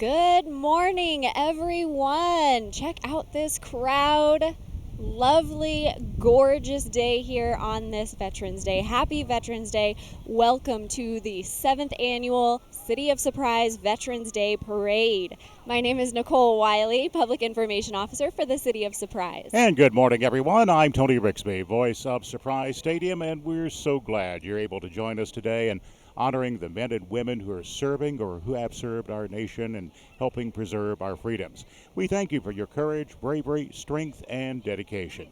Good morning, everyone. Check out this crowd. Lovely, gorgeous day here on this Veterans Day. Happy Veterans Day. Welcome to the 7th annual City of Surprise Veterans Day Parade. My name is Nicole Wiley, Public Information Officer for the City of Surprise. And good morning, everyone. I'm Tony Rixby, voice of Surprise Stadium, and we're so glad you're able to join us today and honoring the men and women who are serving or who have served our nation and helping preserve our freedoms. We thank you for your courage, bravery, strength, and dedication.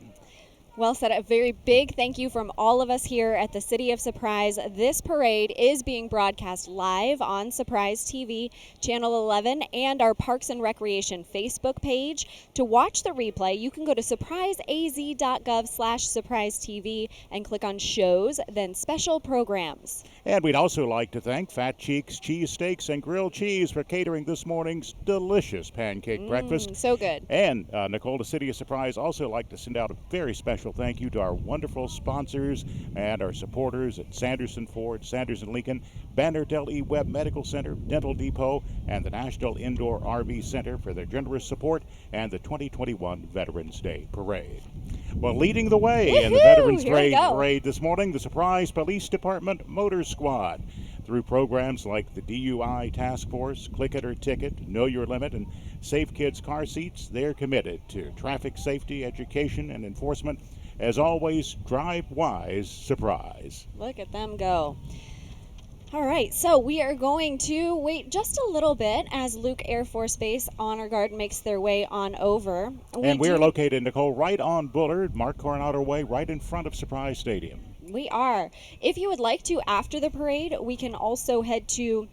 Well said. A very big thank you from all of us here at the City of Surprise. This parade is being broadcast live on Surprise TV, Channel 11, and our Parks and Recreation Facebook page. To watch the replay, you can go to surpriseaz.gov/surprisetv and click on shows, then special programs. And we'd also like to thank Fat Cheeks Cheesesteaks and Grilled Cheese for catering this morning's delicious pancake breakfast. So good. And Nicole, the City of Surprise, also like to send out a very special thank you to our wonderful sponsors and our supporters at Sanderson Ford, Sanderson Lincoln, Banner Del E Webb Medical Center, Dental Depot, and the National Indoor RV Center for their generous support and the 2021 Veterans Day Parade. Well, leading the way in the Veterans Day Parade this morning, the Surprise Police Department Motor Squad. Through programs like the DUI Task Force, Click It or Ticket, Know Your Limit, and Safe Kids Car Seats, they're committed to traffic safety, education, and enforcement. As always, drive wise, surprise. Look at them go. All right, so we are going to wait just a little bit as Luke Air Force Base Honor Guard makes their way on over. We are located, Nicole, right on Bullard, Mark Coronado Way, right in front of Surprise Stadium. We are. If you would like to, after the parade, we can also head to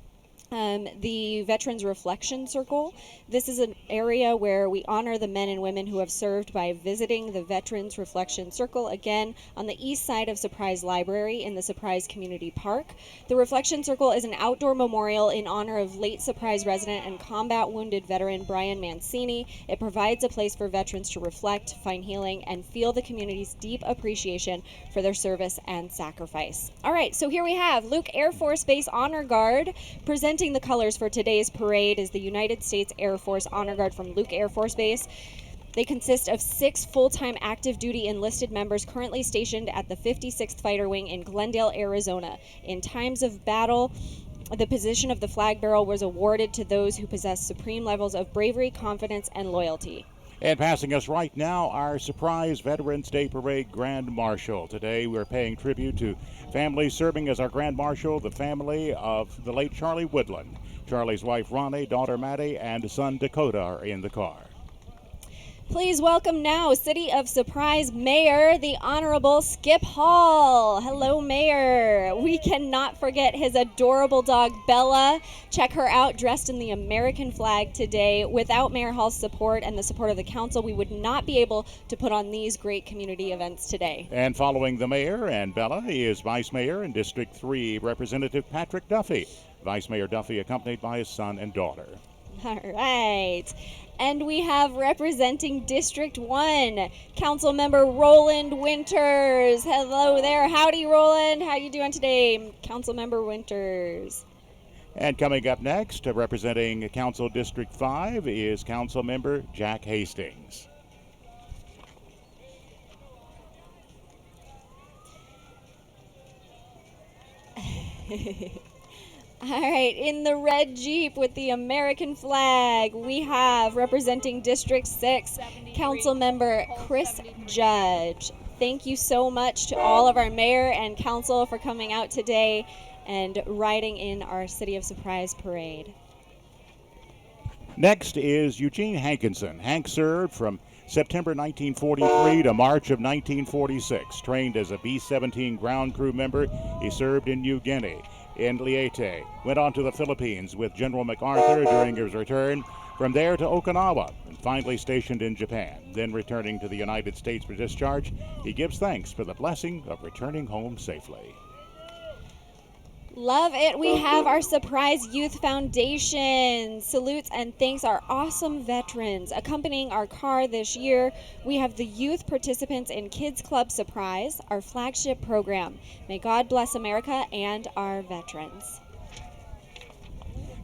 the Veterans Reflection Circle. This is an area where we honor the men and women who have served by visiting the Veterans Reflection Circle, again, on the east side of Surprise Library in the Surprise Community Park. The Reflection Circle is an outdoor memorial in honor of late Surprise resident and combat wounded veteran Brian Mancini. It provides a place for veterans to reflect, find healing, and feel the community's deep appreciation for their service and sacrifice. All right, so here we have Luke Air Force Base Honor Guard. Presenting the colors for today's parade is the United States Air Force Honor Guard from Luke Air Force Base. They consist of 6 full-time active duty enlisted members currently stationed at the 56th Fighter Wing in Glendale, Arizona. In times of battle, the position of the flag bearer was awarded to those who possess supreme levels of bravery, confidence, and loyalty. And passing us right now, our Surprise Veterans Day Parade Grand Marshal. Today we're paying tribute to families serving as our Grand Marshal, the family of the late Charlie Woodland. Charlie's wife Ronnie, daughter Maddie, and son Dakota are in the car. Please welcome now City of Surprise Mayor, the Honorable Skip Hall. Hello, Mayor. We cannot forget his adorable dog, Bella. Check her out dressed in the American flag today. Without Mayor Hall's support and the support of the council, we would not be able to put on these great community events today. And following the mayor and Bella is Vice Mayor in District 3, Representative Patrick Duffy. Vice Mayor Duffy accompanied by his son and daughter. All right. And we have representing District 1, Council Member Roland Winters. Hello there. Howdy, Roland. How you doing today, Council Member Winters? And coming up next, representing Council District 5 is Council Member Jack Hastings. All right, in the red Jeep with the American flag, we have representing District 6, Council Member Chris Judge. Thank you so much to all of our mayor and council for coming out today and riding in our City of Surprise parade. Next is Eugene Hankinson. Hank served from September 1943 to March of 1946. Trained as a B-17 ground crew member, he served in New Guinea. In Leyte, went on to the Philippines with General MacArthur during his return, from there to Okinawa, and finally stationed in Japan. Then returning to the United States for discharge, he gives thanks for the blessing of returning home safely. Love it. We have our Surprise Youth Foundation. Salutes and thanks our awesome veterans. Accompanying our car this year, we have the youth participants in Kids Club Surprise, our flagship program. May God bless America and our veterans.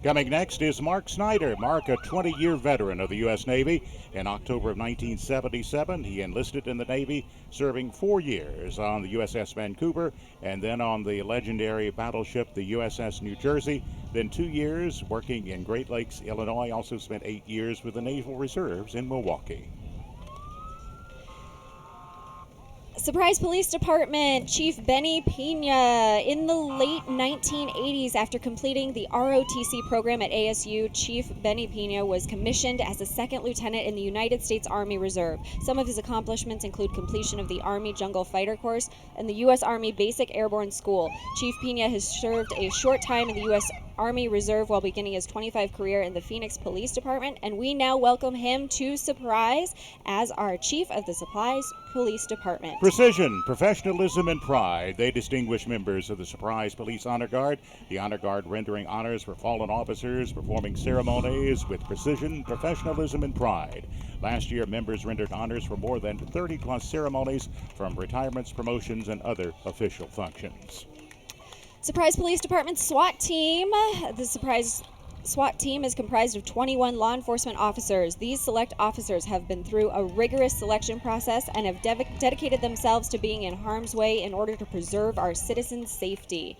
Coming next is Mark Snyder. Mark, a 20-year veteran of the U.S. Navy. In October of 1977, he enlisted in the Navy, serving 4 years on the USS Vancouver and then on the legendary battleship, the USS New Jersey. Then 2 years working in Great Lakes, Illinois. Also spent 8 years with the Naval Reserves in Milwaukee. Surprise Police Department Chief Benny Pena. In the late 1980s, after completing the ROTC program at ASU, Chief Benny Pena was commissioned as a second lieutenant in the United States Army Reserve. Some of his accomplishments include completion of the Army Jungle Fighter Course and the U.S. Army Basic Airborne School. Chief Pena has served a short time in the U.S. Army Reserve while beginning his 25 career in the Phoenix Police Department, and we now welcome him to Surprise as our Chief of the Surprise Police Department. Precision, professionalism, and pride. They distinguish members of the Surprise Police Honor Guard. The Honor Guard rendering honors for fallen officers, performing ceremonies with precision, professionalism, and pride. Last year, members rendered honors for more than 30-plus ceremonies, from retirements, promotions, and other official functions. Surprise Police Department SWAT Team. The Surprise SWAT team is comprised of 21 law enforcement officers. These select officers have been through a rigorous selection process and have dedicated themselves to being in harm's way in order to preserve our citizens' safety.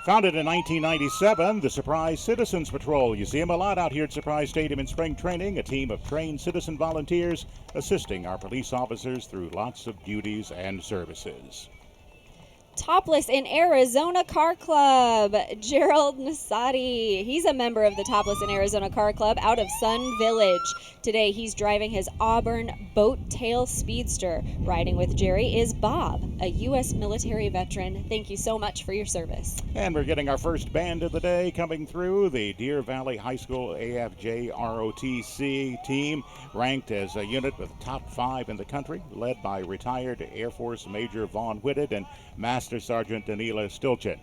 Founded in 1997, the Surprise Citizens Patrol. You see them a lot out here at Surprise Stadium in spring training, a team of trained citizen volunteers assisting our police officers through lots of duties and services. Topless in Arizona Car Club, Gerald Nasati. He's a member of the Topless in Arizona Car Club out of Sun Village. Today he's driving his Auburn Boat Tail Speedster. Riding with Jerry is Bob, a U.S. military veteran. Thank you so much for your service. And we're getting our first band of the day coming through. The Deer Valley High School AFJ ROTC team, ranked as a unit with top 5 in the country, led by retired Air Force Major Vaughn Whitted and Master Sergeant Danila Stilchin.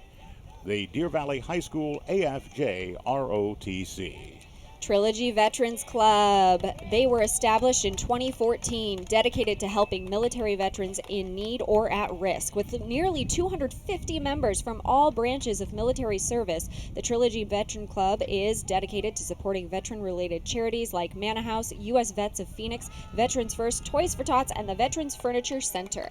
The Deer Valley High School AFJ ROTC. Trilogy Veterans Club. They were established in 2014, dedicated to helping military veterans in need or at risk. With nearly 250 members from all branches of military service, the Trilogy Veteran Club is dedicated to supporting veteran-related charities like Manna House, U.S. Vets of Phoenix, Veterans First, Toys for Tots, and the Veterans Furniture Center.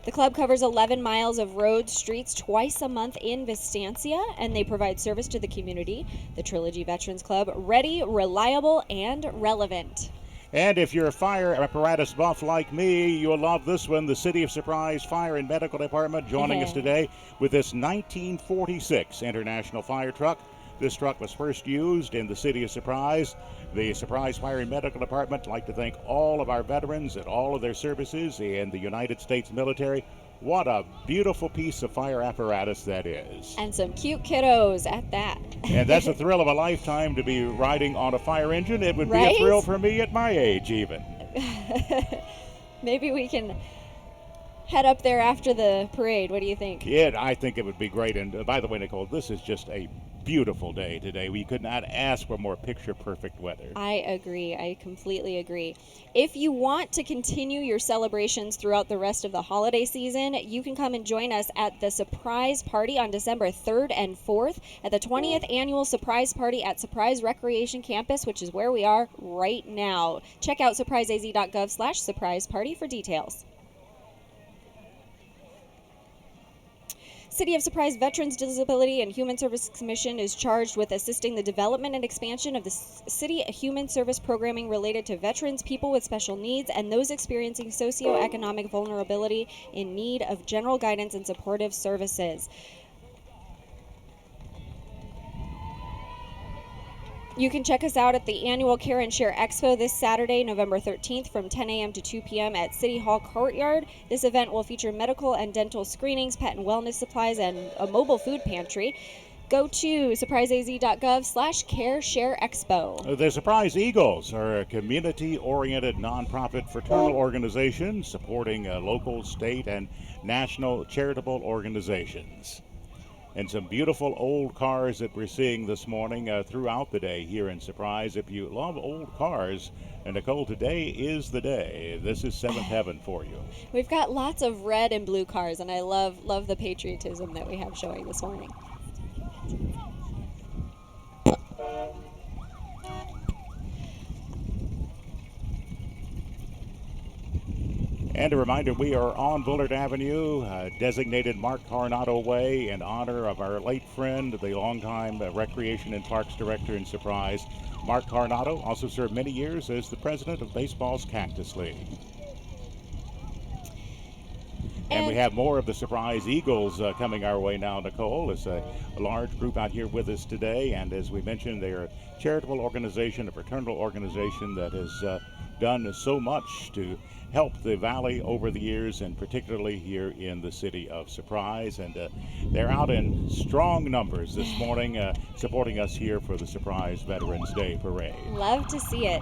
The club covers 11 miles of road streets twice a month in Vistancia, and they provide service to the community. The Trilogy Veterans Club, ready, reliable, and relevant. And if you're a fire apparatus buff like me, you'll love this one. The City of Surprise Fire and Medical Department joining us today with this 1946 International Fire Truck. This truck was first used in the City of Surprise. The Surprise Fire and Medical Department would like to thank all of our veterans and all of their services in the United States military. What a beautiful piece of fire apparatus that is. And some cute kiddos at that. And that's a thrill of a lifetime to be riding on a fire engine. It would be a thrill for me at my age even. Maybe we can head up there after the parade. What do you think? Yeah, I think it would be great. And by the way, Nicole, this is just a beautiful day today. We could not ask for more picture-perfect weather. I agree. I completely agree. If you want to continue your celebrations throughout the rest of the holiday season, you can come and join us at the Surprise Party on December 3rd and 4th at the 20th Annual Surprise Party at Surprise Recreation Campus, which is where we are right now. Check out surpriseaz.gov/surprise party for details. City of Surprise Veterans Disability and Human Services Commission is charged with assisting the development and expansion of the city human service programming related to veterans, people with special needs, and those experiencing socioeconomic vulnerability in need of general guidance and supportive services. You can check us out at the annual Care and Share Expo this Saturday, November 13th from 10 a.m. to 2 p.m. at City Hall Courtyard. This event will feature medical and dental screenings, pet and wellness supplies, and a mobile food pantry. Go to surpriseaz.gov/Care-Share-Expo. The Surprise Eagles are a community-oriented nonprofit fraternal organization supporting local, state, and national charitable organizations. And some beautiful old cars that we're seeing this morning throughout the day here in Surprise. If you love old cars, and Nicole, today is the day. This is seventh heaven for you. We've got lots of red and blue cars, and I love the patriotism that we have showing this morning. And a reminder, we are on Bullard Avenue, designated Mark Coronado Way, in honor of our late friend, the longtime Recreation and Parks Director in Surprise. Mark Coronado also served many years as the president of baseball's Cactus League. And we have more of the Surprise Eagles coming our way now, Nicole. It's a large group out here with us today, and as we mentioned, they're a charitable organization, a fraternal organization that has done so much to help the Valley over the years, and particularly here in the city of Surprise. And they're out in strong numbers this morning supporting us here for the Surprise Veterans Day Parade. Love to see it.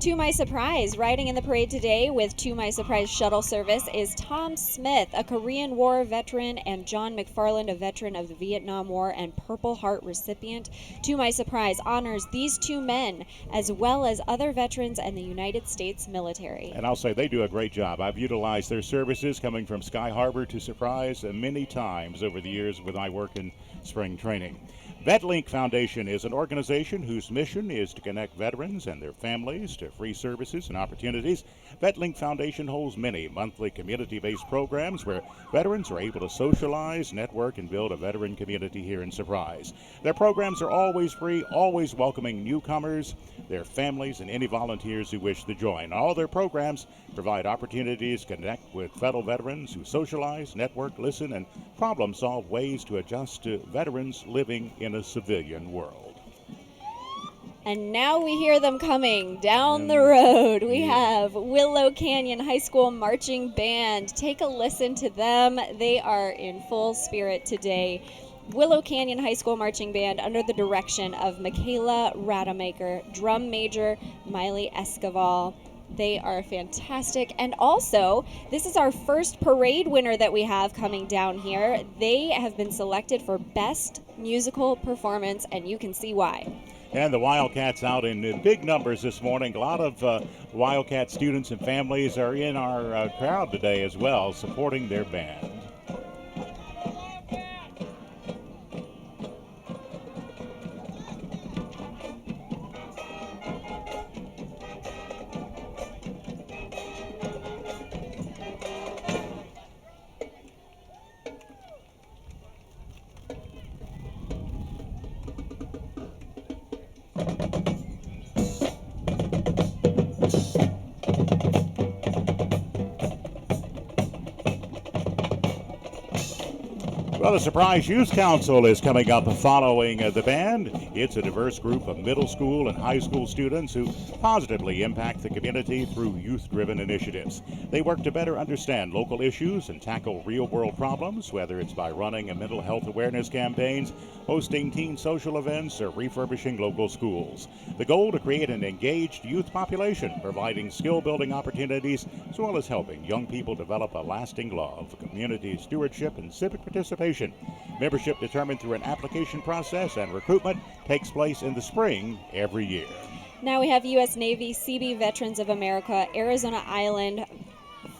To my surprise, riding in the parade today with To My Surprise shuttle service is Tom Smith, a Korean War veteran, and John McFarland, a veteran of the Vietnam War and Purple Heart recipient. To My Surprise honors these two men as well as other veterans and the United States military. And I'll say they do a great job. I've utilized their services coming from Sky Harbor to Surprise many times over the years with my work in spring training. VetLink Foundation is an organization whose mission is to connect veterans and their families to free services and opportunities. VetLink Foundation holds many monthly community-based programs where veterans are able to socialize, network, and build a veteran community here in Surprise. Their programs are always free, always welcoming newcomers, their families, and any volunteers who wish to join. All their programs provide opportunities to connect with fellow veterans who socialize, network, listen, and problem-solve ways to adjust to veterans living in a civilian world. And now we hear them coming down the road. We have Willow Canyon High School Marching Band. Take a listen to them. They are in full spirit today. Willow Canyon High School Marching Band under the direction of Michaela Rademacher, drum major Miley Escoval. They are fantastic. And also, this is our first parade winner that we have coming down here. They have been selected for Best Musical Performance, and you can see why. And the Wildcats out in big numbers this morning. A lot of Wildcat students and families are in our crowd today as well, supporting their band. Well, the Surprise Youth Council is coming up following the band. It's a diverse group of middle school and high school students who positively impact the community through youth-driven initiatives. They work to better understand local issues and tackle real-world problems, whether it's by running a mental health awareness campaigns, hosting teen social events, or refurbishing local schools. The goal to create an engaged youth population, providing skill-building opportunities, as well as helping young people develop a lasting love for community stewardship and civic participation. Membership determined through an application process, and recruitment takes place in the spring every year. Now we have U.S. Navy Seabee Veterans of America, Arizona Island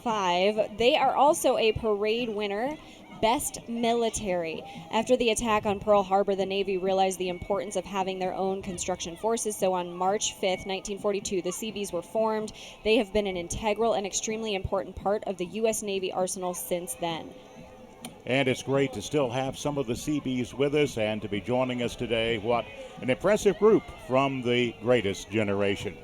5. They are also a parade winner, Best Military. After the attack on Pearl Harbor, the Navy realized the importance of having their own construction forces. So on March 5th, 1942, the Seabees were formed. They have been an integral and extremely important part of the U.S. Navy arsenal since then. And it's great to still have some of the Seabees with us and to be joining us today. What an impressive group from the greatest generation.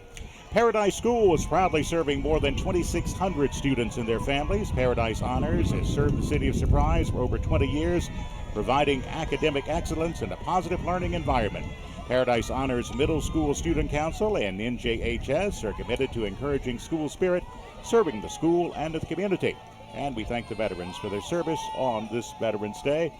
Paradise School is proudly serving more than 2,600 students and their families. Paradise Honors has served the city of Surprise for over 20 years, providing academic excellence and a positive learning environment. Paradise Honors Middle School Student Council and NJHS are committed to encouraging school spirit, serving the school and the community. And we thank the veterans for their service on this Veterans Day.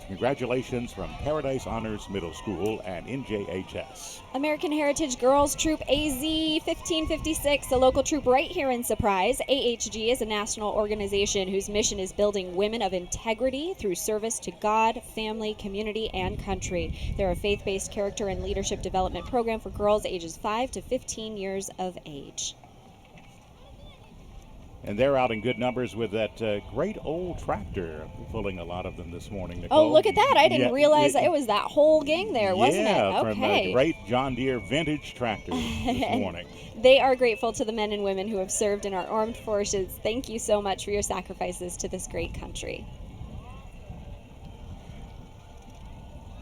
Congratulations from Paradise Honors Middle School and NJHS. American Heritage Girls Troop AZ 1556, a local troop right here in Surprise. AHG is a national organization whose mission is building women of integrity through service to God, family, community, and country. They're a faith-based character and leadership development program for girls ages 5 to 15 years of age. And they're out in good numbers with that great old tractor. Pulling a lot of them this morning, Oh, Nicole. look at that. I didn't Yeah, realize that it was that whole gang there, wasn't it? Yeah, from Okay. a great John Deere vintage tractor this morning. They are grateful to the men and women who have served in our armed forces. Thank you so much for your sacrifices to this great country.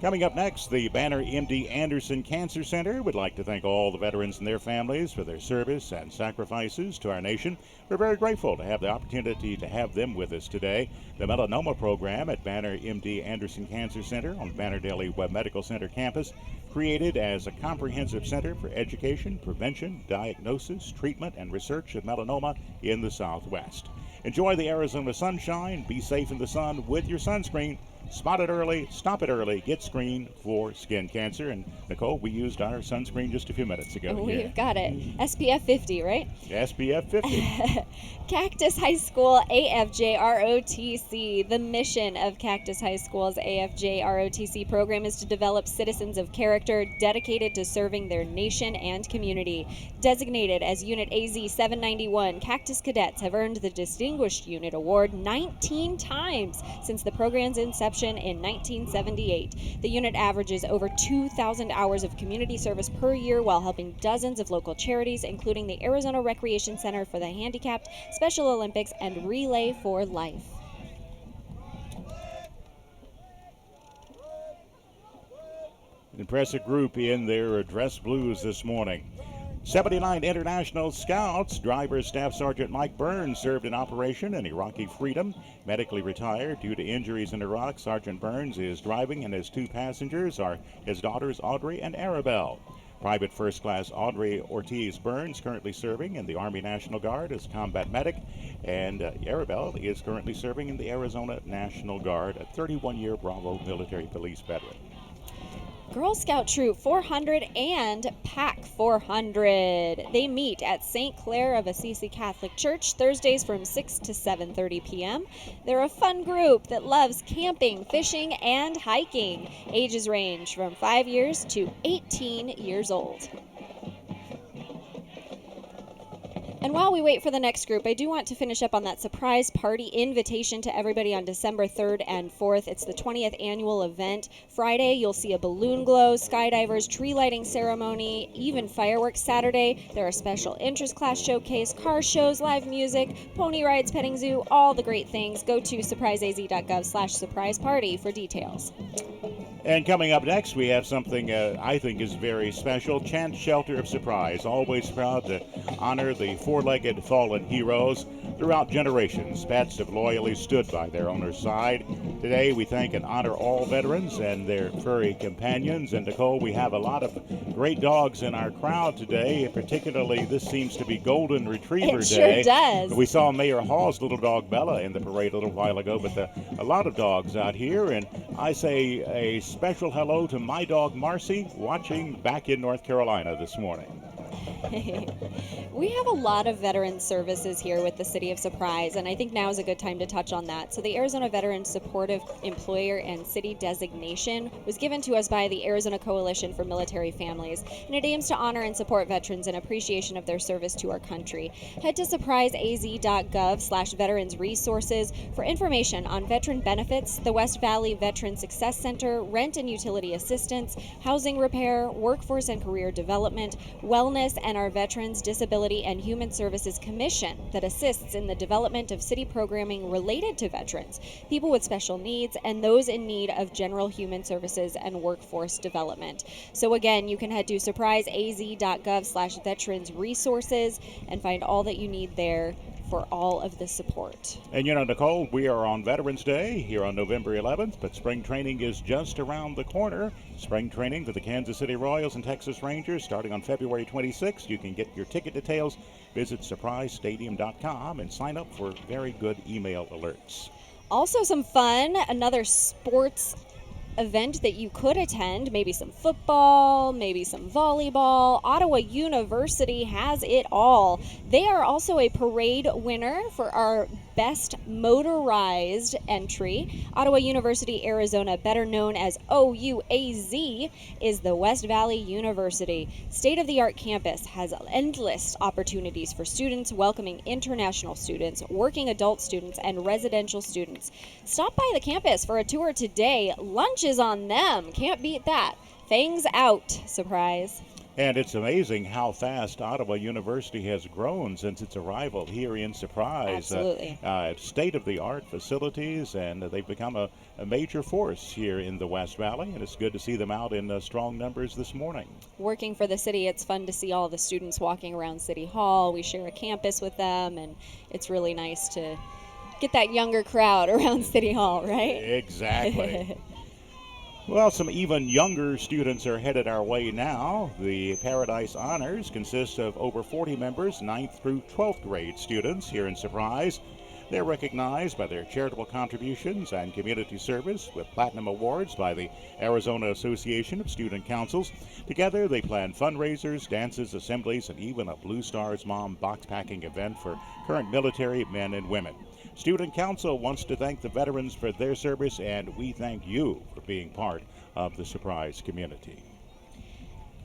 Coming up next, the Banner MD Anderson Cancer Center would like to thank all the veterans and their families for their service and sacrifices to our nation. We're very grateful to have the opportunity to have them with us today. The melanoma program at Banner MD Anderson Cancer Center on Banner Daily Webb Medical Center campus, created as a comprehensive center for education, prevention, diagnosis, treatment, and research of melanoma in the Southwest. Enjoy the Arizona sunshine. Be safe in the sun with your sunscreen. Spot it early, stop it early, get screened for skin cancer. And Nicole, we used our sunscreen just a few minutes ago. We've got it. SPF 50, right? SPF 50. Cactus High School AFJ ROTC. The mission of Cactus High School's AFJ ROTC program is to develop citizens of character dedicated to serving their nation and community. Designated as Unit AZ 791, Cactus cadets have earned the Distinguished Unit Award 19 times since the program's inception in 1978. The unit averages over 2,000 hours of community service per year while helping dozens of local charities, including the Arizona Recreation Center for the Handicapped, Special Olympics, and Relay for Life. An impressive group in their dress blues this morning. 79 International Scouts. Driver Staff Sergeant Mike Burns served in Operation in Iraqi Freedom. Medically retired due to injuries in Iraq. Sergeant Burns is driving, and his two passengers are his daughters Audrey and Arabelle. Private First Class Audrey Ortiz Burns currently serving in the Army National Guard as combat medic, and Arabelle is currently serving in the Arizona National Guard, a 31-year Bravo military police veteran. Girl Scout Troop 400 and Pack 400. They meet at St. Clair of Assisi Catholic Church Thursdays from 6 to 7:30 p.m. They're a fun group that loves camping, fishing, and hiking. Ages range from 5 years to 18 years old. And while we wait for the next group, I do want to finish up on that surprise party invitation to everybody on December 3rd and 4th. It's the 20th annual event. Friday, you'll see a balloon glow, skydivers, tree lighting ceremony, even fireworks. Saturday, there are special interest class showcase, car shows, live music, pony rides, petting zoo, all the great things. Go to surpriseaz.gov/surprise party for details. And coming up next, we have something I think is very special. Chance Shelter of Surprise, always proud to honor the four-legged fallen heroes throughout generations. Pets have loyally stood by their owner's side. Today, we thank and honor all veterans and their furry companions. And Nicole, we have a lot of great dogs in our crowd today. Particularly, this seems to be Golden Retriever Day. It sure does. We saw Mayor Hall's little dog Bella in the parade a little while ago, but a lot of dogs out here. And I say a special hello to my dog Marcy, watching back in North Carolina this morning. We have a lot of veteran services here with the City of Surprise, and I think now is a good time to touch on that. So the Arizona Veteran Supportive Employer and City designation was given to us by the Arizona Coalition for Military Families, and it aims to honor and support veterans in appreciation of their service to our country. Head to surpriseaz.gov/veterans resources for information on veteran benefits, the West Valley Veteran Success Center, rent and utility assistance, housing repair, workforce and career development, wellness, and our Veterans Disability and Human Services Commission that assists in the development of city programming related to veterans, people with special needs, and those in need of general human services and workforce development. So again, you can head to surpriseaz.gov/veterans resources and find all that you need there for all of the support. And you know, Nicole, we are on Veterans Day here on November 11th, but spring training is just around the corner. Spring training for the Kansas City Royals and Texas Rangers starting on February 26th. You can get your ticket details. Visit surprisestadium.com and sign up for very good email alerts. Also some fun, another sports event that you could attend, maybe some football, maybe some volleyball. Ottawa University has it all. They are also a parade winner for our Best Motorized Entry. Ottawa University, Arizona, better known as OUAZ, is the West Valley University. State-of-the-art campus has endless opportunities for students, welcoming international students, working adult students, and residential students. Stop by the campus for a tour today. Lunch is on them. Can't beat that. Fangs out. Surprise. And it's amazing how fast Ottawa University has grown since its arrival here in Surprise. Absolutely. State-of-the-art facilities, and they've become a major force here in the West Valley, and it's good to see them out in strong numbers this morning. Working for the city, it's fun to see all the students walking around City Hall. We share a campus with them, and it's really nice to get that younger crowd around City Hall, right? Exactly. Well, some even younger students are headed our way now. The Paradise Honors consist of over 40 members, 9th through 12th grade students here in Surprise. They're recognized by their charitable contributions and community service with platinum awards by the Arizona Association of Student Councils. Together, they plan fundraisers, dances, assemblies, and even a Blue Stars Mom box packing event for current military men and women. Student Council wants to thank the veterans for their service, and we thank you for being part of the Surprise community.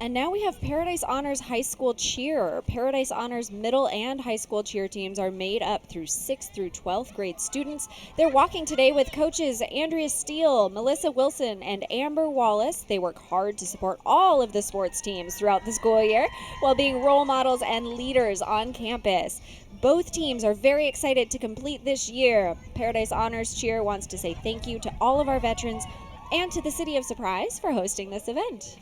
And now we have Paradise Honors High School Cheer. Paradise Honors middle and high school cheer teams are made up through 6th through 12th grade students. They're walking today with coaches Andrea Steele, Melissa Wilson, and Amber Wallace. They work hard to support all of the sports teams throughout the school year while being role models and leaders on campus. Both teams are very excited to complete this year. Paradise Honors Cheer wants to say thank you to all of our veterans and to the City of Surprise for hosting this event.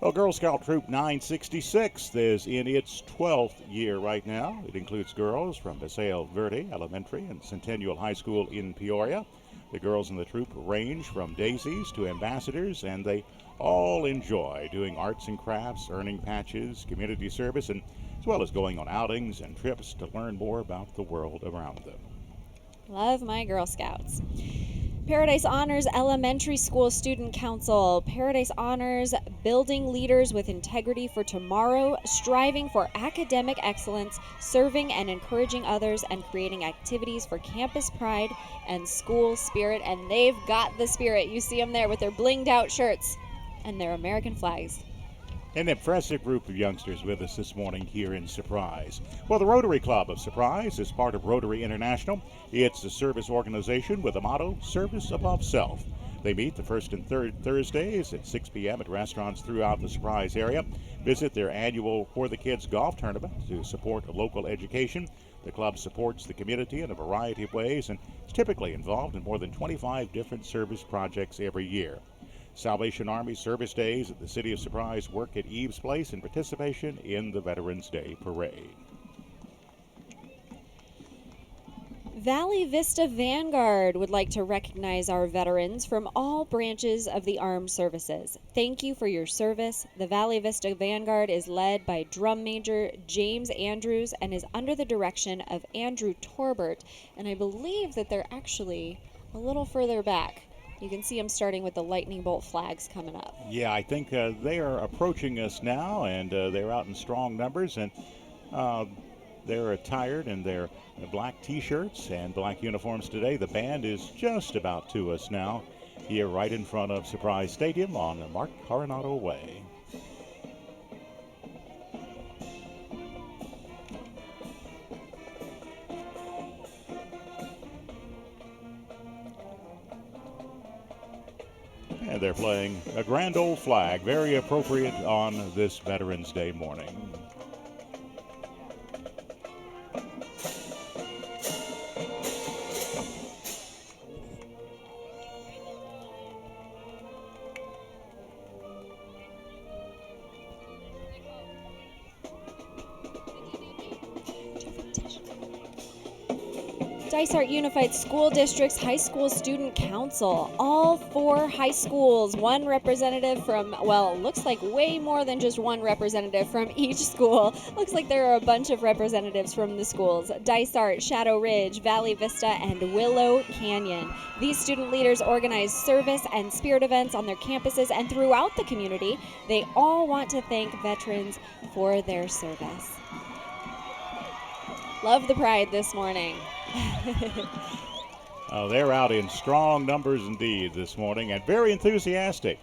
Well, Girl Scout Troop 966 is in its 12th year right now. It includes girls from Paseo Verde Elementary and Centennial High School in Peoria. The girls in the troop range from daisies to ambassadors, and they all enjoy doing arts and crafts, earning patches, community service, and as well as going on outings and trips to learn more about the world around them. Love my Girl Scouts. Paradise Honors Elementary School Student Council. Paradise Honors building leaders with integrity for tomorrow, striving for academic excellence, serving and encouraging others, and creating activities for campus pride and school spirit. And they've got the spirit. You see them there with their blinged out shirts and their American flags. An impressive group of youngsters with us this morning here in Surprise. Well, the Rotary Club of Surprise is part of Rotary International. It's a service organization with a motto, service above self. They meet the first and third Thursdays at 6 p.m. at restaurants throughout the Surprise area. Visit their annual For the Kids golf tournament to support local education. The club supports the community in a variety of ways and is typically involved in more than 25 different service projects every year. Salvation Army Service Days at the City of Surprise work at Eve's Place in participation in the Veterans Day Parade. Valley Vista Vanguard would like to recognize our veterans from all branches of the armed services. Thank you for your service. The Valley Vista Vanguard is led by Drum Major James Andrews and is under the direction of Andrew Torbert. And I believe that they're actually a little further back. You can see them starting with the lightning bolt flags coming up. Yeah, I think they are approaching us now, and they're out in strong numbers, and they're attired in their black T-shirts and black uniforms today. The band is just about to us now, here right in front of Surprise Stadium on Mark Coronado Way. And they're playing a Grand Old Flag, very appropriate on this Veterans Day morning. Dysart Unified School District's High School Student Council. All 4 high schools, 1 representative from, well, looks like way more than just 1 representative from each school. Looks like there are a bunch of representatives from the schools. Dysart, Shadow Ridge, Valley Vista, and Willow Canyon. These student leaders organize service and spirit events on their campuses and throughout the community. They all want to thank veterans for their service. Love the pride this morning. They're out in strong numbers indeed this morning and very enthusiastic.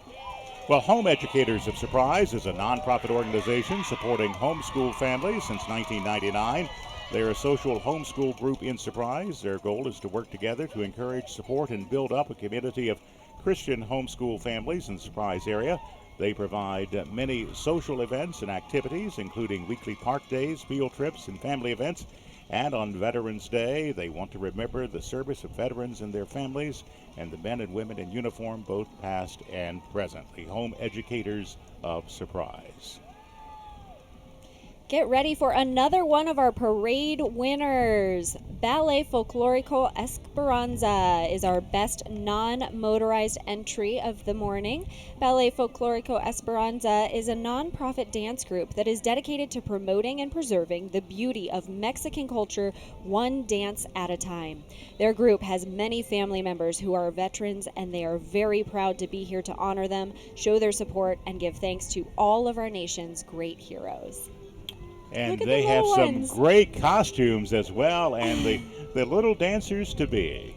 Well, Home Educators of Surprise is a nonprofit organization supporting homeschool families since 1999. They're a social homeschool group in Surprise. Their goal is to work together to encourage, support, and build up a community of Christian homeschool families in the Surprise area. They provide many social events and activities, including weekly park days, field trips, and family events. And on Veterans Day, they want to remember the service of veterans and their families and the men and women in uniform, both past and present. The Home Educators of Surprise. Get ready for another one of our parade winners. Ballet Folklorico Esperanza is our best non-motorized entry of the morning. Ballet Folklorico Esperanza is a nonprofit dance group that is dedicated to promoting and preserving the beauty of Mexican culture one dance at a time. Their group has many family members who are veterans, and they are very proud to be here to honor them, show their support, and give thanks to all of our nation's great heroes. And they have some great costumes as well, and the little dancers to be.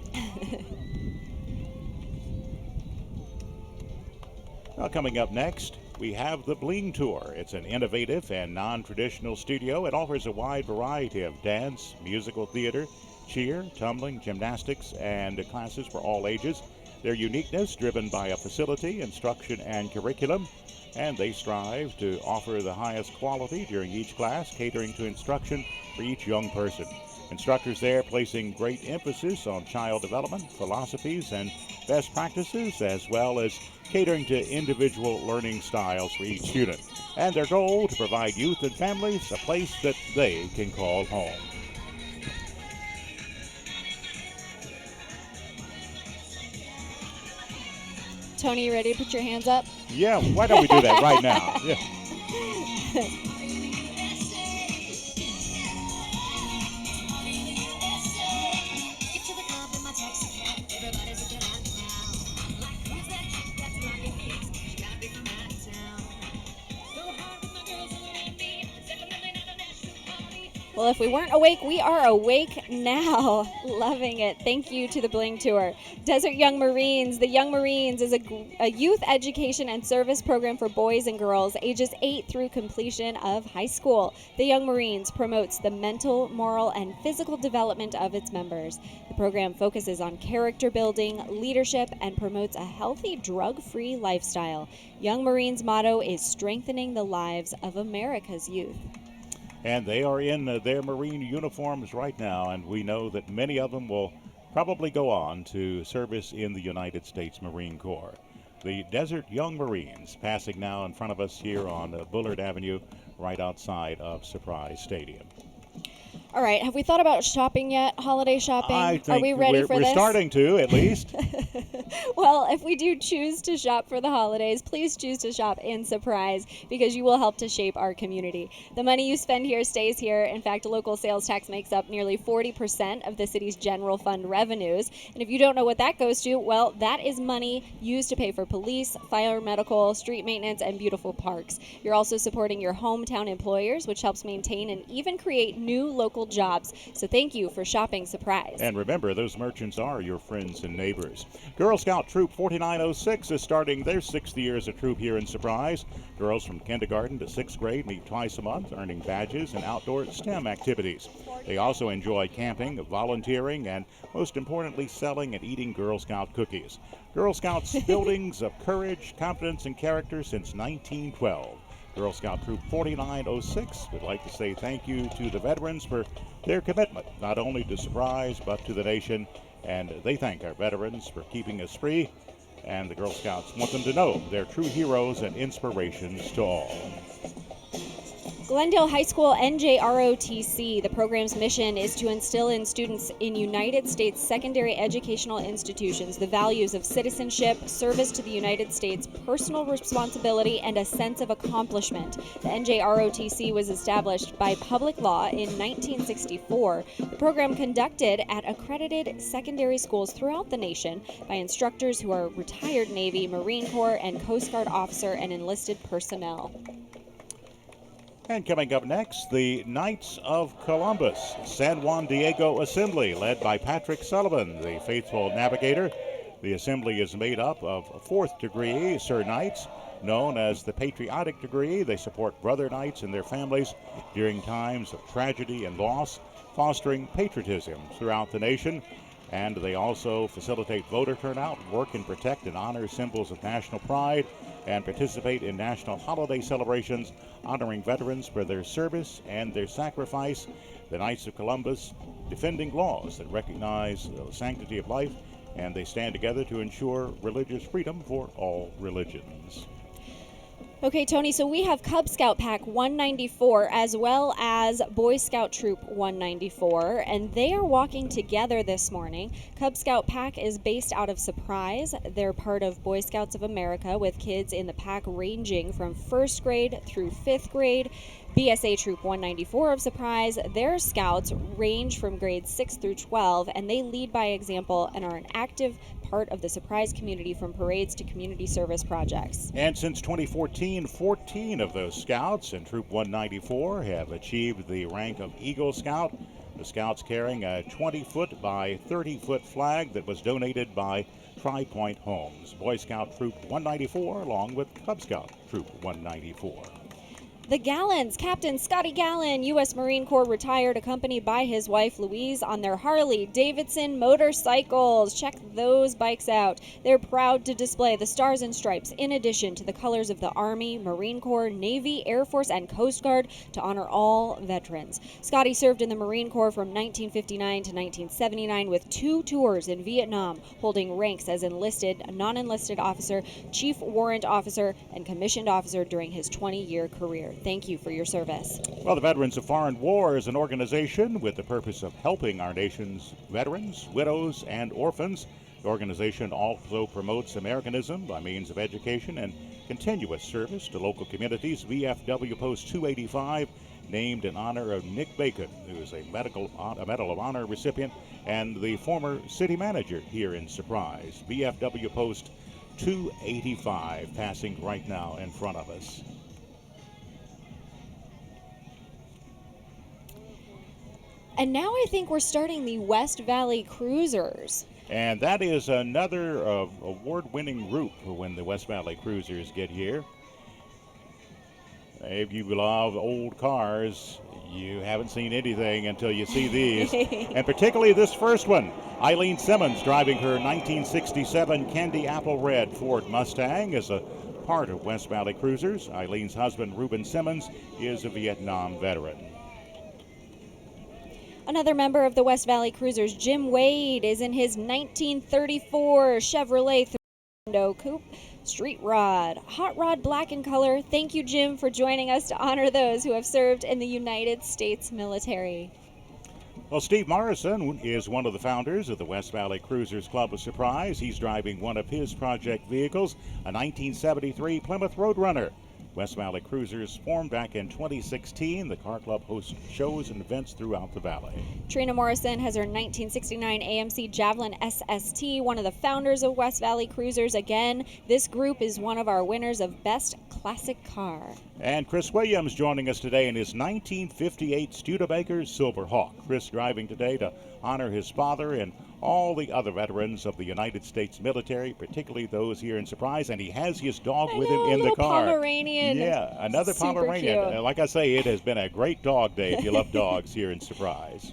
Well, coming up next, we have the Bling Tour. It's an innovative and non-traditional studio. It offers a wide variety of dance, musical theater, cheer, tumbling, gymnastics, and classes for all ages. Their uniqueness driven by a facility, instruction, and curriculum. And they strive to offer the highest quality during each class, catering to instruction for each young person. Instructors there placing great emphasis on child development, philosophies, and best practices, as well as catering to individual learning styles for each student. And their goal to provide youth and families a place that they can call home. Tony, you ready to put your hands up? Yeah, why don't we do that right now? Yeah. Well, if we weren't awake, we are awake now. Loving it. Thank you to the Bling Tour. Desert Young Marines. The Young Marines is a youth education and service program for boys and girls ages 8 through completion of high school. The Young Marines promotes the mental, moral, and physical development of its members. The program focuses on character building, leadership, and promotes a healthy, drug-free lifestyle. Young Marines' motto is strengthening the lives of America's youth. And they are in their Marine uniforms right now, and we know that many of them will probably go on to service in the United States Marine Corps. The Desert Young Marines passing now in front of us here on Bullard Avenue, right outside of Surprise Stadium. All right, have we thought about shopping yet? Holiday shopping? I think Are we ready for this? We're starting to, at least. Well, if we do choose to shop for the holidays, please choose to shop in Surprise because you will help to shape our community. The money you spend here stays here. In fact, local sales tax makes up nearly 40% of the city's general fund revenues. And if you don't know what that goes to, well, that is money used to pay for police, fire, medical, street maintenance, and beautiful parks. You're also supporting your hometown employers, which helps maintain and even create new local jobs. So thank you for shopping Surprise. And remember, those merchants are your friends and neighbors. Girl Scout Troop 4906 is starting their 6th year as a troop here in Surprise. Girls from kindergarten to 6th grade meet twice a month, earning badges and outdoor STEM activities. They also enjoy camping, volunteering, and most importantly, selling and eating Girl Scout cookies. Girl Scouts buildings of courage, confidence, and character since 1912. Girl Scout Troop 4906 would like to say thank you to the veterans for their commitment, not only to Surprise, but to the nation. And they thank our veterans for keeping us free. And the Girl Scouts want them to know they're true heroes and inspirations to all. Glendale High School NJROTC. The program's mission is to instill in students in United States secondary educational institutions the values of citizenship, service to the United States, personal responsibility, and a sense of accomplishment. The NJROTC was established by public law in 1964. The program conducted at accredited secondary schools throughout the nation by instructors who are retired Navy, Marine Corps, and Coast Guard officer and enlisted personnel. And coming up next, the Knights of Columbus, San Juan Diego Assembly, led by Patrick Sullivan, the faithful navigator. The assembly is made up of fourth degree Sir Knights, known as the patriotic degree. They support brother knights and their families during times of tragedy and loss, fostering patriotism throughout the nation. And they also facilitate voter turnout, work and protect and honor symbols of national pride, and participate in national holiday celebrations honoring veterans for their service and their sacrifice. The Knights of Columbus defending laws that recognize the sanctity of life, and they stand together to ensure religious freedom for all religions. Okay, Tony, so we have Cub Scout Pack 194 as well as Boy Scout Troop 194, and they are walking together this morning. Cub Scout Pack is based out of Surprise. They're part of Boy Scouts of America, with kids in the pack ranging from 1st grade through 5th grade. BSA Troop 194 of Surprise, their scouts range from grades 6 through 12, and they lead by example and are an active part of the Surprise community, from parades to community service projects. And since 2014, 14 of those scouts in Troop 194 have achieved the rank of Eagle Scout. The scouts carrying a 20-foot by 30-foot flag that was donated by Tri-Point Homes. Boy Scout Troop 194 along with Cub Scout Troop 194. The Gallons, Captain Scotty Gallen, U.S. Marine Corps retired, accompanied by his wife Louise on their Harley Davidson motorcycles. Check those bikes out. They're proud to display the stars and stripes in addition to the colors of the Army, Marine Corps, Navy, Air Force, and Coast Guard to honor all veterans. Scotty served in the Marine Corps from 1959 to 1979 with 2 tours in Vietnam, holding ranks as enlisted, non-enlisted officer, chief warrant officer, and commissioned officer during his 20-year career. Thank you for your service. Well, the Veterans of Foreign War is an organization with the purpose of helping our nation's veterans, widows, and orphans. The organization also promotes Americanism by means of education and continuous service to local communities. VFW Post 285, named in honor of Nick Bacon, who is a Medal of Honor recipient and the former city manager here in Surprise. VFW Post 285 passing right now in front of us. And now I think we're starting the West Valley Cruisers. And that is another award-winning group when the West Valley Cruisers get here. If you love old cars, you haven't seen anything until you see these. And particularly this first one. Eileen Simmons driving her 1967 Candy Apple Red Ford Mustang is a part of West Valley Cruisers. Eileen's husband, Reuben Simmons, is a Vietnam veteran. Another member of the West Valley Cruisers, Jim Wade, is in his 1934 Chevrolet Coupe Street Rod. Hot rod black in color. Thank you, Jim, for joining us to honor those who have served in the United States military. Well, Steve Morrison is one of the founders of the West Valley Cruisers Club of Surprise. He's driving one of his project vehicles, a 1973 Plymouth Roadrunner. West Valley Cruisers formed back in 2016. The car club hosts shows and events throughout the valley. Trina Morrison has her 1969 AMC Javelin SST, one of the founders of West Valley Cruisers. Again, this group is one of our winners of Best Classic Car. And Chris Williams joining us today in his 1958 Studebaker Silver Hawk. Chris driving today to honor his father and all the other veterans of the United States military, particularly those here in Surprise, and he has his dog with him in the car. Pomeranian. Yeah, another Super Pomeranian. cute. Like I say, it has been a great dog day if you love dogs here in Surprise.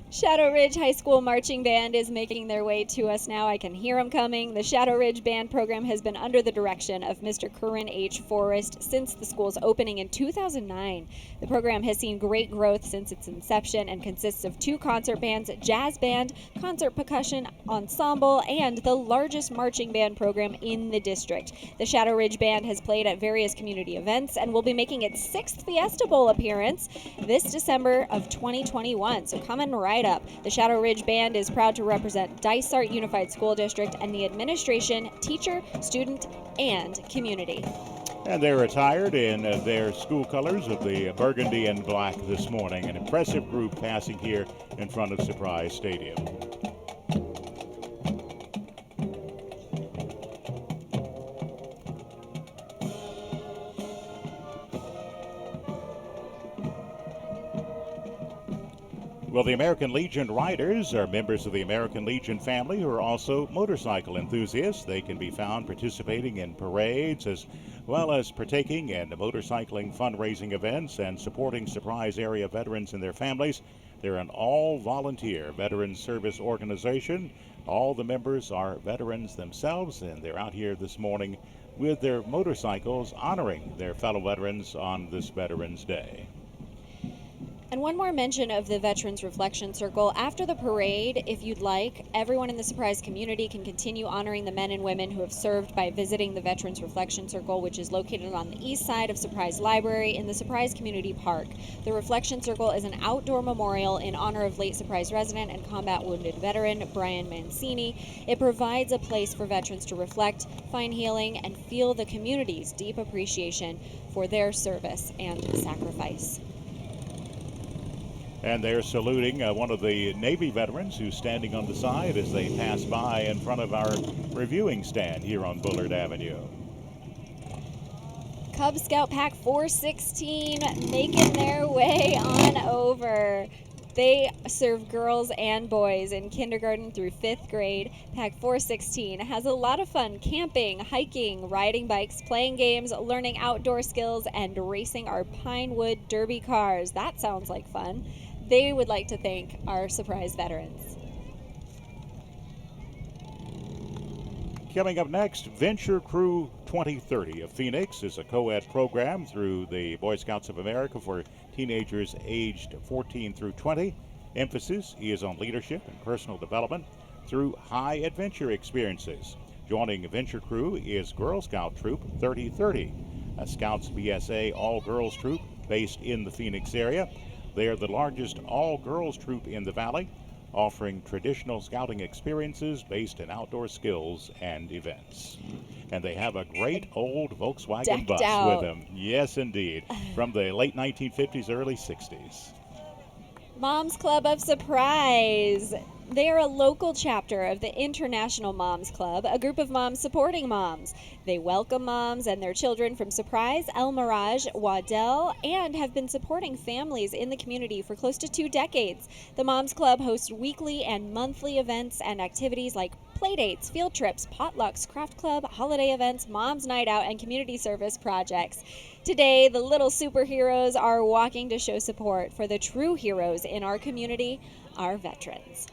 Shadow Ridge High School Marching Band is making their way to us now. I can hear them coming. The Shadow Ridge Band program has been under the direction of Mr. Curran H. Forrest since the school's opening in 2009. The program has seen great growth since its inception and consists of 2 concert bands, jazz band, concert percussion ensemble, and the largest marching band program in the district. The Shadow Ridge Band has played at various community events and will be making its 6th Fiesta Bowl appearance this December of 2021. So come and ride up. The Shadow Ridge Band is proud to represent Dysart Unified School District and the administration, teacher, student, and community. And they're attired in their school colors of the burgundy and black this morning. An impressive group passing here in front of Surprise Stadium. Well, the American Legion Riders are members of the American Legion family who are also motorcycle enthusiasts. They can be found participating in parades as well as partaking in motorcycling fundraising events and supporting Surprise area veterans and their families. They're an all-volunteer veterans service organization. All the members are veterans themselves, and they're out here this morning with their motorcycles honoring their fellow veterans on this Veterans Day. And one more mention of the Veterans Reflection Circle. After the parade, if you'd like, everyone in the Surprise community can continue honoring the men and women who have served by visiting the Veterans Reflection Circle, which is located on the east side of Surprise Library in the Surprise Community Park. The Reflection Circle is an outdoor memorial in honor of late Surprise resident and combat wounded veteran Brian Mancini. It provides a place for veterans to reflect, find healing, and feel the community's deep appreciation for their service and sacrifice. And they're saluting one of the Navy veterans who's standing on the side as they pass by in front of our reviewing stand here on Bullard Avenue. Cub Scout Pack 416 making their way on over. They serve girls and boys in kindergarten through 5th grade. Pack 416 has a lot of fun camping, hiking, riding bikes, playing games, learning outdoor skills, and racing our Pinewood Derby cars. That sounds like fun. They would like to thank our Surprise veterans. Coming up next, Venture Crew 2030 of Phoenix is a co-ed program through the Boy Scouts of America for teenagers aged 14 through 20. Emphasis is on leadership and personal development through high adventure experiences. Joining Venture Crew is Girl Scout Troop 3030, a Scouts BSA all-girls troop based in the Phoenix area. They are the largest all-girls troop in the Valley, offering traditional scouting experiences based in outdoor skills and events. And they have a great old Volkswagen bus with them. Yes, indeed. From the late 1950s, early 60s. Moms Club of Surprise. They are a local chapter of the International Moms Club, a group of moms supporting moms. They welcome moms and their children from Surprise, El Mirage, Waddell, and have been supporting families in the community for close to 2 decades. The Moms Club hosts weekly and monthly events and activities like playdates, field trips, potlucks, craft club, holiday events, mom's night out, and community service projects. Today, the little superheroes are walking to show support for the true heroes in our community, our veterans.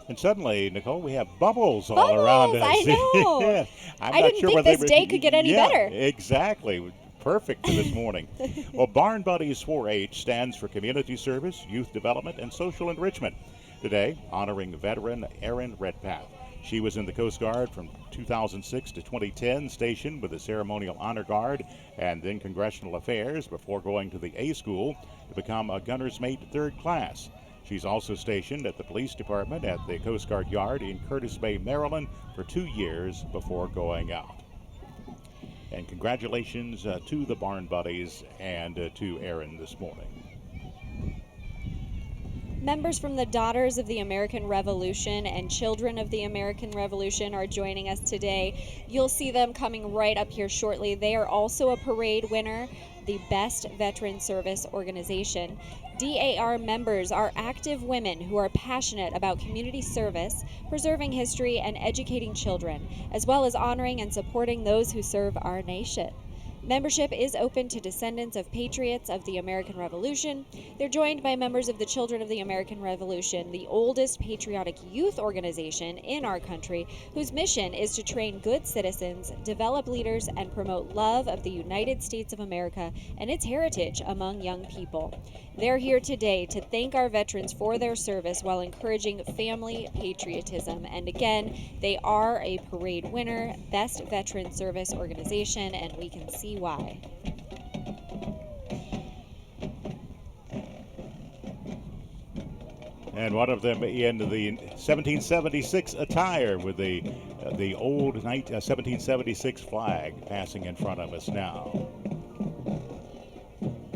And suddenly, Nicole, we have bubbles all around us. I know. Yeah. I didn't think this day could get any better. Exactly. Perfect for this morning. Well, Barn Buddies 4-H stands for Community Service, Youth Development, and Social Enrichment. Today, honoring veteran Erin Redpath. She was in the Coast Guard from 2006 to 2010, stationed with the Ceremonial Honor Guard and then Congressional Affairs before going to the A School to become a gunner's mate 3rd class. She's also stationed at the police department at the Coast Guard Yard in Curtis Bay, Maryland for 2 years before going out. And congratulations to the Barn Buddies and to Erin this morning. Members from the Daughters of the American Revolution and Children of the American Revolution are joining us today. You'll see them coming right up here shortly. They are also a parade winner, the Best Veteran Service Organization. DAR members are active women who are passionate about community service, preserving history, and educating children, as well as honoring and supporting those who serve our nation. Membership is open to descendants of patriots of the American Revolution. They're joined by members of the Children of the American Revolution, the oldest patriotic youth organization in our country, whose mission is to train good citizens, develop leaders, and promote love of the United States of America and its heritage among young people. They're here today to thank our veterans for their service while encouraging family patriotism. And again, they are a parade winner, Best Veteran Service Organization, and we can see why. And one of them in the 1776 attire with the old 1776 flag passing in front of us now.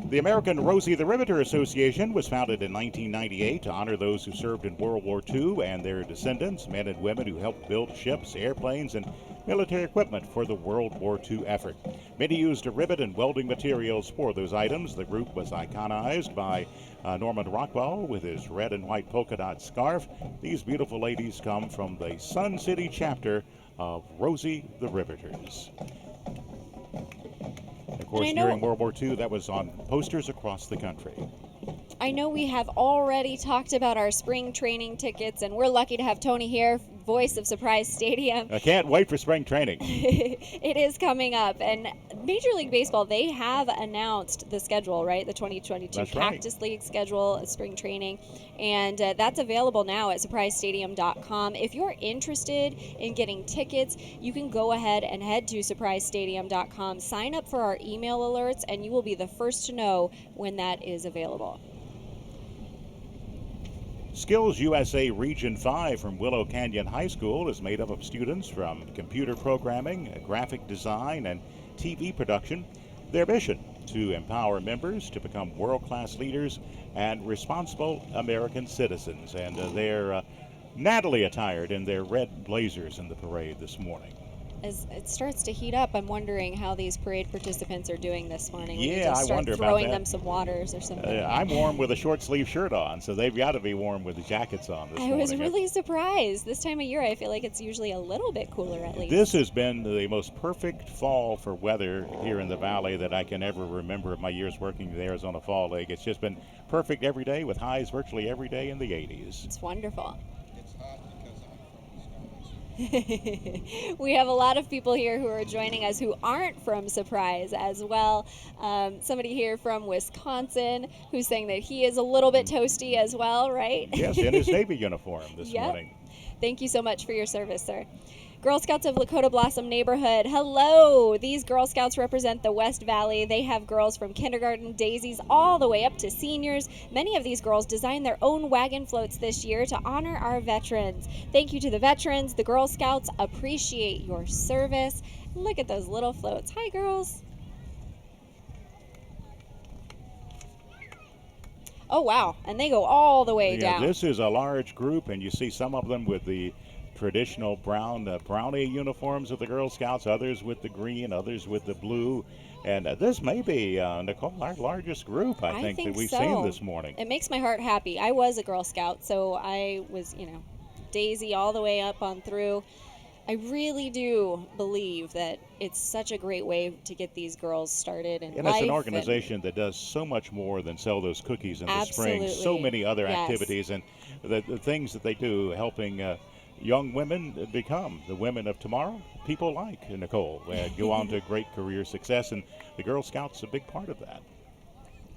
The American Rosie the Riveter Association was founded in 1998 to honor those who served in World War II and their descendants, men and women who helped build ships, airplanes, and military equipment for the World War II effort. Many used rivet and welding materials for those items. The group was iconized by Norman Rockwell with his red and white polka dot scarf. These beautiful ladies come from the Sun City chapter of Rosie the Riveters. Of course, during World War II, that was on posters across the country. I know we have already talked about our spring training tickets, and we're lucky to have Tony here, voice of Surprise Stadium. I can't wait for spring training. It is coming up, and Major League Baseball, they have announced the schedule, right? The 2022 That's Cactus right. League schedule, spring training, and that's available now at surprisestadium.com. If you're interested in getting tickets, you can go ahead and head to surprisestadium.com, sign up for our email alerts, and you will be the first to know when that is available. Skills USA Region 5 from Willow Canyon High School is made up of students from computer programming, graphic design, and TV production. Their mission: to empower members to become world-class leaders and responsible American citizens. And they're nattily attired in their red blazers in the parade this morning. As it starts to heat up, I'm wondering how these parade participants are doing this morning. We need Yeah, to I start wonder about throwing that. them some waters or something. I'm warm with a short sleeve shirt on, so they've got to be warm with the jackets on this I morning. was really surprised. This time of year, I feel like it's usually a little bit cooler at least. This has been the most perfect fall for weather here in the valley that I can ever remember of my years working the Arizona Fall League. It's just been perfect every day with highs virtually every day in the 80s. It's wonderful. It's hot because I'm from Wisconsin. We have a lot of people here who are joining us who aren't from Surprise as well. Somebody here from Wisconsin who's saying that he is a little bit toasty as well, right? Yes, in his Navy uniform this Yep. morning. Thank you so much for your service, sir. Girl Scouts of Lakota Blossom Neighborhood, hello! These Girl Scouts represent the West Valley. They have girls from kindergarten daisies all the way up to seniors. Many of these girls designed their own wagon floats this year to honor our veterans. Thank you to the veterans. The Girl Scouts appreciate your service. Look at those little floats. Hi, girls. Oh, wow. And they go all the way down. This is a large group, and you see some of them with the traditional brown brownie uniforms of the Girl Scouts, others with the green, others with the blue. And this may be, Nicole, our largest group, I think that we've seen this morning. It makes my heart happy. I was a Girl Scout, so I was, Daisy all the way up on through. I really do believe that it's such a great way to get these girls started in life. And it's an organization that does so much more than sell those cookies in the spring. So many other activities, and the things that they do helping young women become the women of tomorrow. People like Nicole go on to great career success, and the Girl Scouts a big part of that.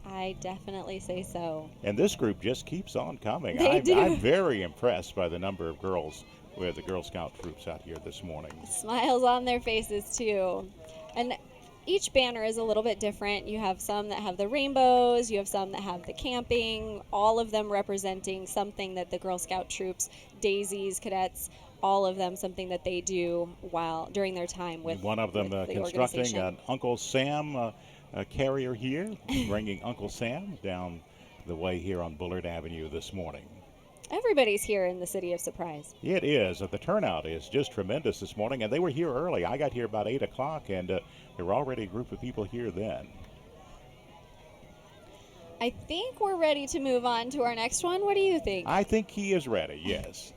I definitely say so. And this group just keeps on coming. Do. I'm very impressed by the number of girls with the Girl Scout troops out here this morning. Smiles on their faces too. And each banner is a little bit different. You have some that have the rainbows, you have some that have the camping, all of them representing something that the Girl Scout troops, daisies, cadets, all of them something that they do during their time with one of them the constructing an Uncle Sam carrier here, bringing Uncle Sam down the way here on Bullard Avenue this morning. Everybody's here in the City of Surprise. It is. The turnout is just tremendous this morning, and they were here early. I got here about 8 o'clock, and there were already a group of people here then. I think we're ready to move on to our next one. What do you think? I think he is ready, yes.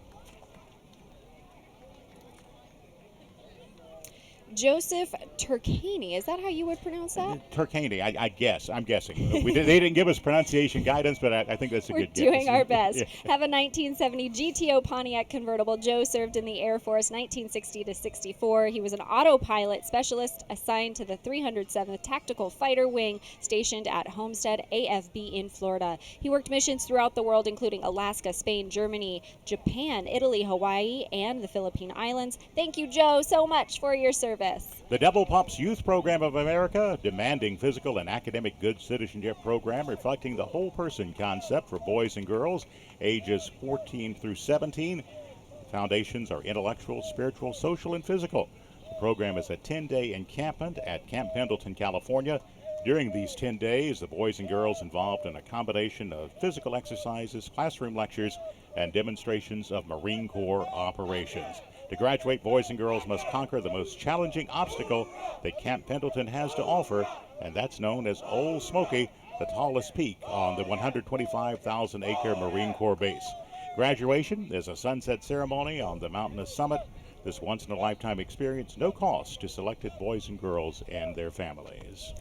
Joseph Turkani, is that how you would pronounce that? Turkani, I guess. I'm guessing. They didn't give us pronunciation guidance, but I think that's a good guess. We're doing our best. Have a 1970 GTO Pontiac convertible. Joe served in the Air Force 1960 to 64. He was an autopilot specialist assigned to the 307th Tactical Fighter Wing stationed at Homestead AFB in Florida. He worked missions throughout the world, including Alaska, Spain, Germany, Japan, Italy, Hawaii, and the Philippine Islands. Thank you, Joe, so much for your service. The Devil Pups Youth Program of America, demanding physical and academic good citizenship program reflecting the whole person concept for boys and girls ages 14 through 17. The foundations are intellectual, spiritual, social, and physical. The program is a 10-day encampment at Camp Pendleton, California. During these 10 days, the boys and girls involved in a combination of physical exercises, classroom lectures, and demonstrations of Marine Corps operations. To graduate, boys and girls must conquer the most challenging obstacle that Camp Pendleton has to offer, and that's known as Old Smoky, the tallest peak on the 125,000-acre Marine Corps base. Graduation is a sunset ceremony on the mountainous summit. This once-in-a-lifetime experience, no cost to selected boys and girls and their families.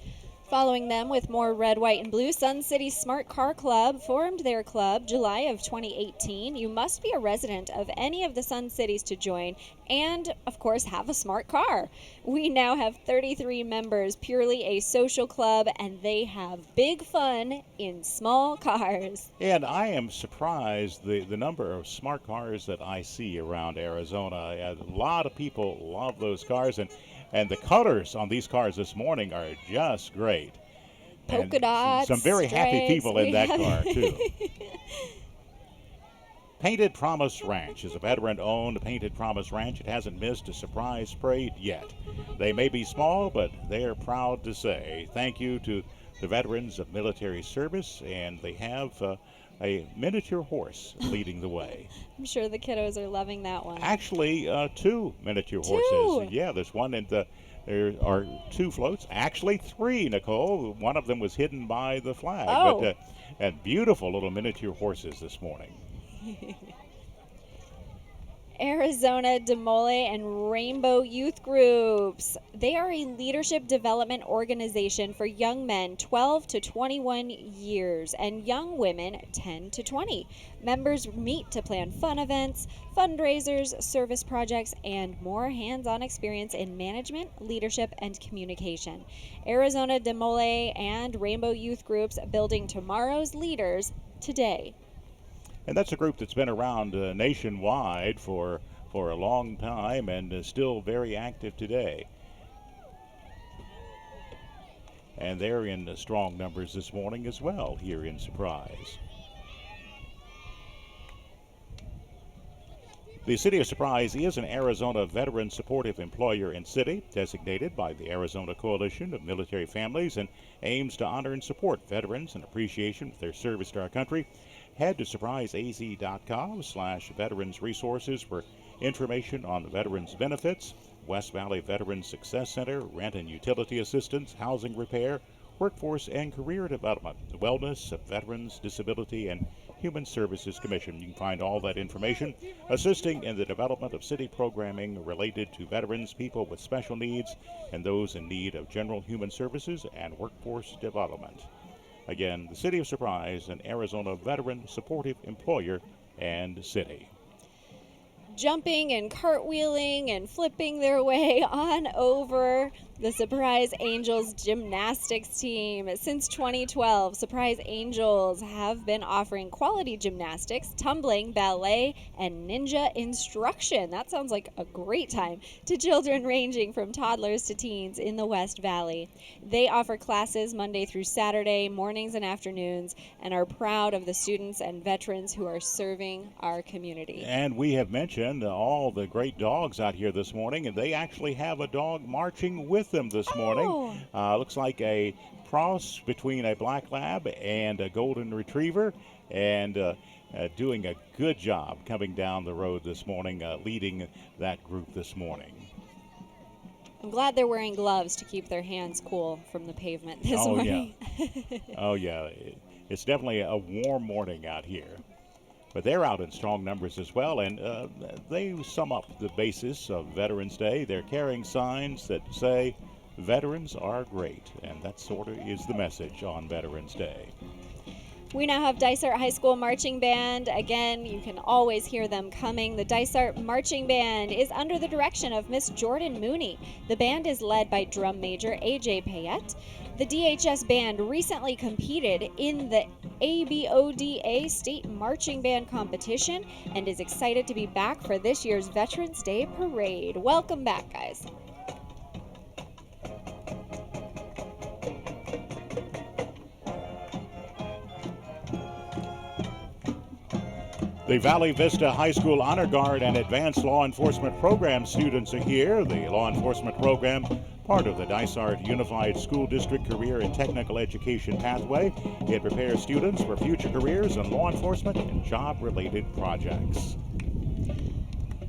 Following them with more red, white, and blue, Sun City Smart Car Club formed their club July of 2018. You must be a resident of any of the Sun Cities to join and, of course, have a smart car. We now have 33 members, purely a social club, and they have big fun in small cars. And I am surprised the number of smart cars that I see around Arizona. A lot of people love those cars, and the colors on these cars this morning are just great. Polka And dots, some very happy stripes. people in that car, too. Painted Promise Ranch is a veteran-owned Painted Promise Ranch. It hasn't missed a surprise parade yet. They may be small, but they are proud to say thank you to the veterans of military service, and they have a miniature horse leading the way. I'm sure the kiddos are loving that one. Actually, two miniature horses. Yeah, there's one in the. There are two floats. Actually, three, Nicole. One of them was hidden by the flag. Oh. But, and beautiful little miniature horses this morning. Arizona, Des Moines, and Rainbow Youth Groups. They are a leadership development organization for young men 12 to 21 years and young women 10 to 20. Members meet to plan fun events, fundraisers, service projects, and more hands-on experience in management, leadership, and communication. Arizona, Des Moines, and Rainbow Youth Groups building tomorrow's leaders today. And that's a group that's been around nationwide for a long time and is still very active today. And they're in strong numbers this morning as well here in Surprise. The City of Surprise is an Arizona veteran supportive employer and city designated by the Arizona Coalition of Military Families and aims to honor and support veterans in appreciation for their service to our country. Head to surpriseaz.com/veterans resources for information on the veterans benefits, West Valley Veterans Success Center, rent and utility assistance, housing repair, workforce and career development, the wellness of Veterans, Disability, and Human Services Commission. You can find all that information assisting in the development of city programming related to veterans, people with special needs, and those in need of general human services and workforce development. Again, the City of Surprise, an Arizona veteran supportive employer and city. Jumping and cartwheeling and flipping their way on over the Surprise Angels gymnastics team. Since 2012, Surprise Angels have been offering quality gymnastics, tumbling, ballet, and ninja instruction. That sounds like a great time to children ranging from toddlers to teens in the West Valley. They offer classes Monday through Saturday, mornings and afternoons, and are proud of the students and veterans who are serving our community. And we have mentioned all the great dogs out here this morning, and they actually have a dog marching with them this morning. Looks like a cross between a black lab and a golden retriever, and doing a good job coming down the road this morning, leading that group this morning. I'm glad they're wearing gloves to keep their hands cool from the pavement this morning. Yeah. Oh, yeah. It's definitely a warm morning out here. But they're out in strong numbers as well, and they sum up the basis of Veterans Day. They're carrying signs that say, veterans are great, and that sort of is the message on Veterans Day. We now have Dysart High School Marching Band. Again, you can always hear them coming. The Dysart Marching Band is under the direction of Miss Jordan Mooney. The band is led by drum major A.J. Payette. The DHS band recently competed in the ABODA State Marching Band Competition and is excited to be back for this year's Veterans Day Parade. Welcome back, guys. The The Valley Vista High School Honor Guard and Advanced Law Enforcement Program students are here. The law enforcement program, part of the Dysart Unified School District Career and Technical Education Pathway. It prepares students for future careers in law enforcement and job-related projects.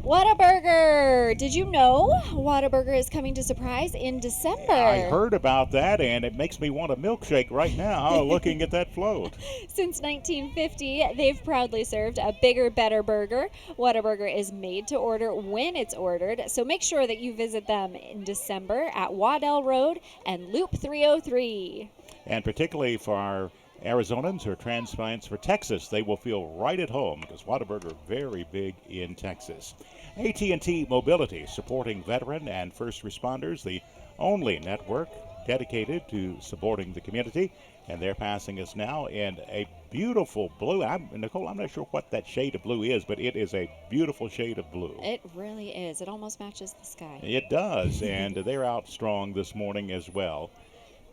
Whataburger! Did you know Whataburger is coming to Surprise in December? I heard about that, and it makes me want a milkshake right now looking at that float. Since 1950, they've proudly served a bigger, better burger. Whataburger is made to order when it's ordered, so make sure that you visit them in December at Waddell Road and Loop 303. And particularly for our Arizonans or transplants for Texas, they will feel right at home because Whataburger are very big in Texas. AT&T Mobility, supporting veteran and first responders, the only network dedicated to supporting the community. And they're passing us now in a beautiful blue. Nicole, I'm not sure what that shade of blue is, but it is a beautiful shade of blue. It really is. It almost matches the sky. It does, and they're out strong this morning as well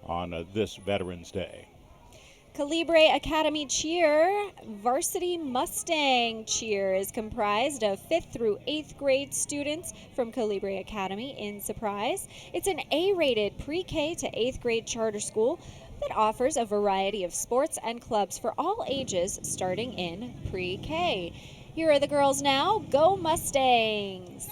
on this Veterans Day. Calibre Academy Cheer Varsity Mustang Cheer is comprised of 5th through 8th grade students from Calibre Academy in Surprise. It's an A-rated pre-K to 8th grade charter school that offers a variety of sports and clubs for all ages starting in pre-K. Here are the girls now. Go Mustangs!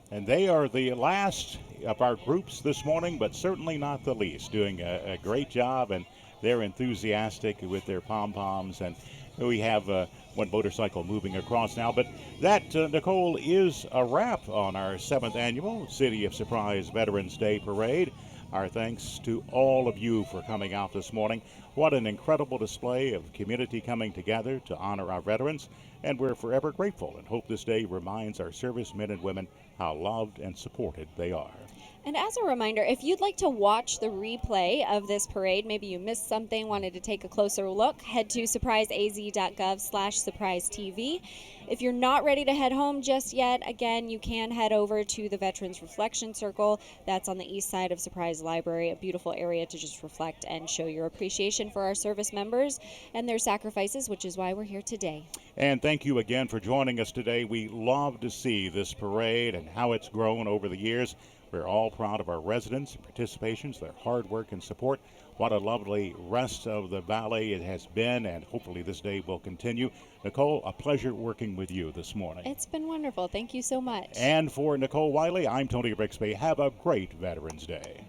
And they are the last of our groups this morning, but certainly not the least, doing a great job, and they're enthusiastic with their pom-poms, and we have one motorcycle moving across now. But that, Nicole, is a wrap on our 7th annual City of Surprise Veterans Day Parade. Our thanks to all of you for coming out this morning. What an incredible display of community coming together to honor our veterans, and we're forever grateful and hope this day reminds our servicemen and women how loved and supported they are. And as a reminder, if you'd like to watch the replay of this parade, maybe you missed something, wanted to take a closer look, head to surpriseaz.gov/surprisetv. If you're not ready to head home just yet, again, you can head over to the Veterans Reflection Circle. That's on the east side of Surprise Library, a beautiful area to just reflect and show your appreciation for our service members and their sacrifices, which is why we're here today. And thank you again for joining us today. We love to see this parade and how it's grown over the years. We're all proud of our residents and participations, their hard work and support. What a lovely rest of the valley it has been, and hopefully this day will continue. Nicole, a pleasure working with you this morning. It's been wonderful. Thank you so much. And for Nicole Wiley, I'm Tony Brixby. Have a great Veterans Day.